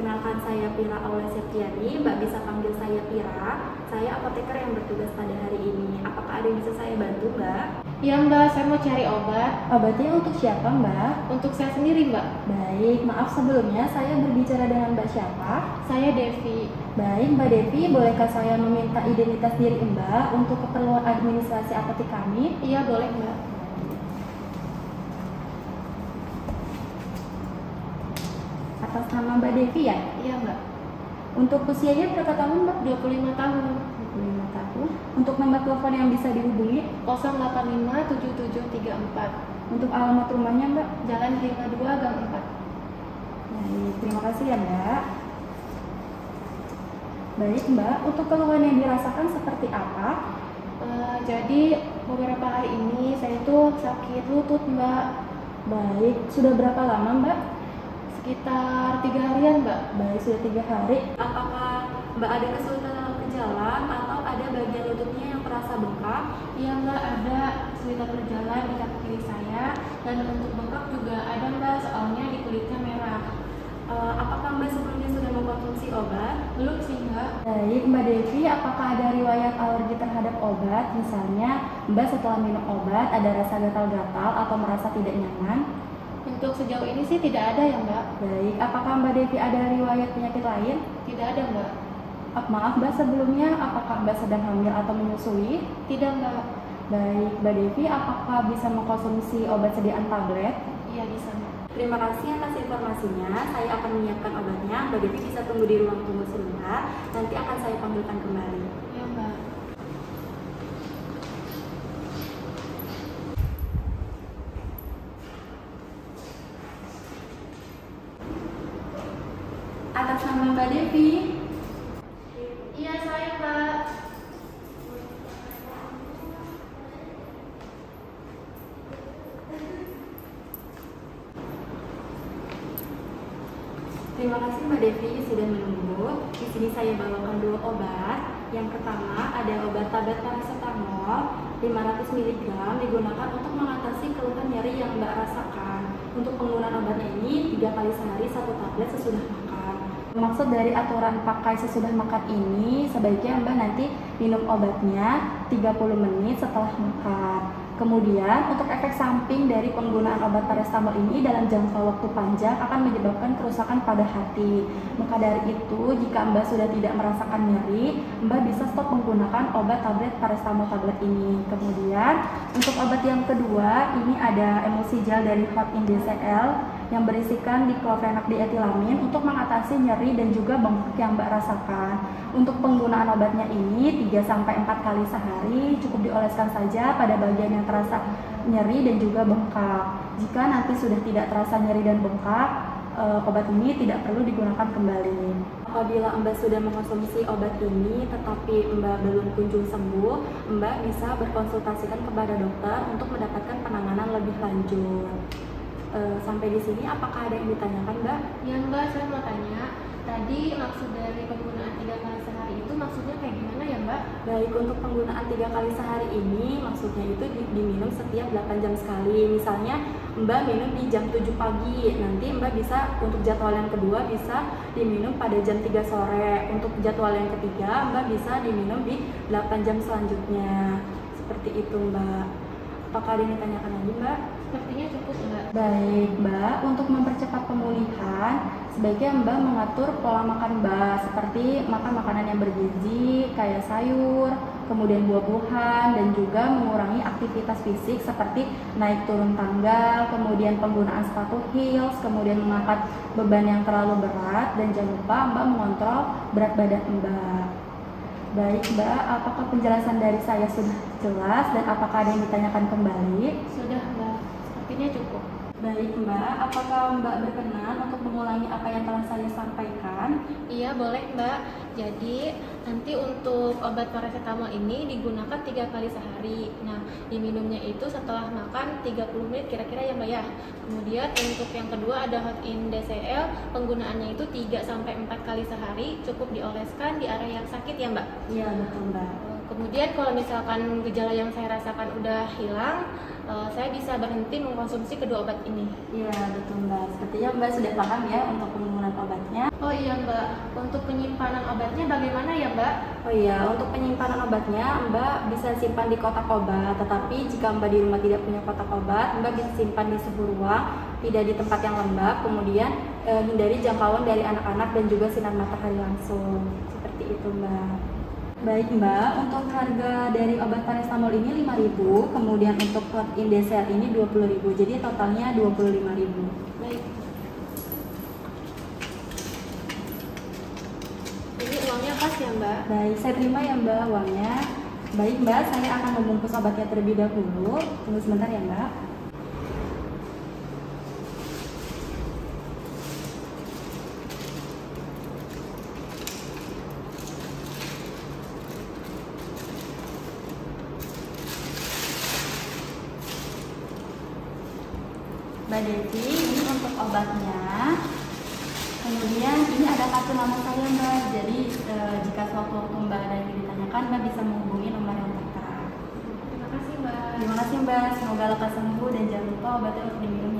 Perkenalkan, saya Pira Aulia Septiani. Mbak bisa panggil saya Pira. Saya apoteker yang bertugas pada hari ini. Apakah ada yang bisa saya bantu, Mbak? Ya Mbak, saya mau cari obat. Obatnya untuk siapa, Mbak? Untuk saya sendiri Mbak. Baik, maaf sebelumnya saya berbicara dengan Mbak siapa? Saya Devi. Baik, Mbak Devi, bolehkah saya meminta identitas diri Mbak untuk keperluan administrasi apotek kami? Iya boleh Mbak. Atas nama Mbak Devi ya? Iya Mbak. Untuk usianya berapa tahun, Mbak? 25 tahun. 25 tahun. Untuk nomor telepon yang bisa dihubungi? 0857734. Untuk alamat rumahnya, Mbak? Jalan 52 Gang 4. Baik, terima kasih ya, Mbak. Baik, Mbak. Untuk keluhan yang dirasakan seperti apa? Jadi beberapa hari ini saya itu sakit lutut Mbak. Baik, sudah berapa lama, Mbak? Sekitar 3 harian Mbak. Baik, sudah 3 hari. Apakah Mbak ada kesulitan dalam berjalan atau ada bagian lututnya yang terasa bengkak? Iya Mbak, ada kesulitan berjalan di kaki kiri saya. Dan untuk bengkak juga ada Mbak, soalnya di kulitnya merah. Apakah Mbak sebelumnya sudah mengkonsumsi obat? Belum sih Mbak. Baik, Mbak Devi, apakah ada riwayat alergi terhadap obat? Misalnya, Mbak setelah minum obat ada rasa gatal-gatal atau merasa tidak nyaman? Untuk sejauh ini sih tidak ada ya Mbak. Baik, apakah Mbak Devi ada riwayat penyakit lain? Tidak ada Mbak. Maaf Mbak, sebelumnya apakah Mbak sedang hamil atau menyusui? Tidak Mbak. Baik, Mbak Devi, apakah bisa mengkonsumsi obat sediaan tablet? Iya bisa Mbak. Terima kasih atas informasinya. Saya akan menyiapkan obatnya. Mbak Devi bisa tunggu di ruang tunggu sebentar. Nanti akan saya panggilkan kembali. Ya Mbak. Atas nama Mbak Devi. Iya saya Mbak. Terima kasih Mbak Devi sudah menunggu. Di sini saya bawakan 2 obat. Yang pertama ada obat tablet paracetamol 500 mg digunakan untuk mengatasi keluhan nyeri yang Mbak rasakan. Untuk penggunaan obatnya ini 3 kali sehari 1 tablet sesudah makan. Maksud dari aturan pakai sesudah makan ini sebaiknya Mbak nanti minum obatnya 30 menit setelah makan. Kemudian untuk efek samping dari penggunaan obat paracetamol ini dalam jangka waktu panjang akan menyebabkan kerusakan pada hati. Maka dari itu jika Mbak sudah tidak merasakan nyeri, Mbak bisa stop menggunakan obat tablet paracetamol tablet ini. Kemudian untuk obat yang kedua ini ada emulsigel dari Hot in DCL yang berisikan diklofenak dietilamin untuk mengatasi nyeri dan juga bengkak yang Mbak rasakan. Untuk penggunaan obatnya ini 3-4 kali sehari, cukup dioleskan saja pada bagian yang terasa nyeri dan juga bengkak. Jika nanti sudah tidak terasa nyeri dan bengkak, obat ini tidak perlu digunakan kembali. Apabila Mbak sudah mengkonsumsi obat ini tetapi Mbak belum kunjung sembuh, Mbak bisa berkonsultasikan kepada dokter untuk mendapatkan penanganan lebih lanjut. Sampai di sini apakah ada yang ditanyakan, Mbak? Ya Mbak, saya mau tanya, tadi maksud dari penggunaan 3 kali sehari itu maksudnya kayak gimana ya Mbak? Baik, untuk penggunaan 3 kali sehari ini maksudnya itu diminum setiap 8 jam sekali. Misalnya Mbak minum di jam 7 pagi, nanti Mbak bisa untuk jadwal yang kedua bisa diminum pada jam 3 sore. Untuk jadwal yang ketiga Mbak bisa diminum di 8 jam selanjutnya. Seperti itu Mbak. Apakah ada yang ditanyakan lagi Mbak? Sepertinya cukup Mbak. Baik Mbak, untuk mempercepat pemulihan sebaiknya Mbak mengatur pola makan Mbak seperti makan makanan yang bergizi kayak sayur, kemudian buah-buahan, dan juga mengurangi aktivitas fisik seperti naik turun tangga, kemudian penggunaan sepatu heels, kemudian mengangkat beban yang terlalu berat, dan jangan lupa Mbak mengontrol berat badan Mbak. Baik Mbak, apakah penjelasan dari saya sudah jelas dan apakah ada yang ditanyakan kembali? Sudah Mbak, sepertinya cukup. Baik Mbak, apakah Mbak berkenan untuk mengulangi apa yang telah saya sampaikan? Iya boleh Mbak. Jadi nanti untuk obat paracetamol ini digunakan 3 kali sehari. Nah diminumnya itu setelah makan 30 menit kira-kira ya Mbak ya. Kemudian untuk yang kedua ada Hot in DCL, penggunaannya itu 3-4 kali sehari, cukup dioleskan di area yang sakit ya Mbak. Iya betul Mbak. Kemudian kalau misalkan gejala yang saya rasakan udah hilang, saya bisa berhenti mengkonsumsi kedua obat ini. Iya betul Mbak. Sepertinya Mbak sudah paham ya untuk penggunaan obatnya. Oh iya untuk penyimpanan obatnya bagaimana ya Mbak? Oh iya, untuk penyimpanan obatnya Mbak bisa simpan di kotak obat, tetapi jika Mbak di rumah tidak punya kotak obat, Mbak bisa simpan di suhu ruang, tidak di tempat yang lembab, kemudian hindari jangkauan dari anak-anak dan juga sinar matahari langsung. Seperti itu Mbak. Baik Mbak, untuk harga dari obat paracetamol ini 5.000, kemudian untuk Indesel ini 20.000, jadi totalnya 25.000. Baik. Ini uangnya pas ya Mbak? Baik, saya terima ya Mbak uangnya. Baik Mbak, saya akan membungkus obatnya terlebih dahulu. Tunggu sebentar ya Mbak. Mbak Devi, ini untuk obatnya. Kemudian ini ada kartu nama saya Mbak. Jadi jika sewaktu-waktu Mbak ada yang ditanyakan, Mbak bisa menghubungi nomor yang tertera. Terima kasih Mbak. Terima kasih Mbak. Semoga lekas sembuh dan jangan lupa obatnya harus diminum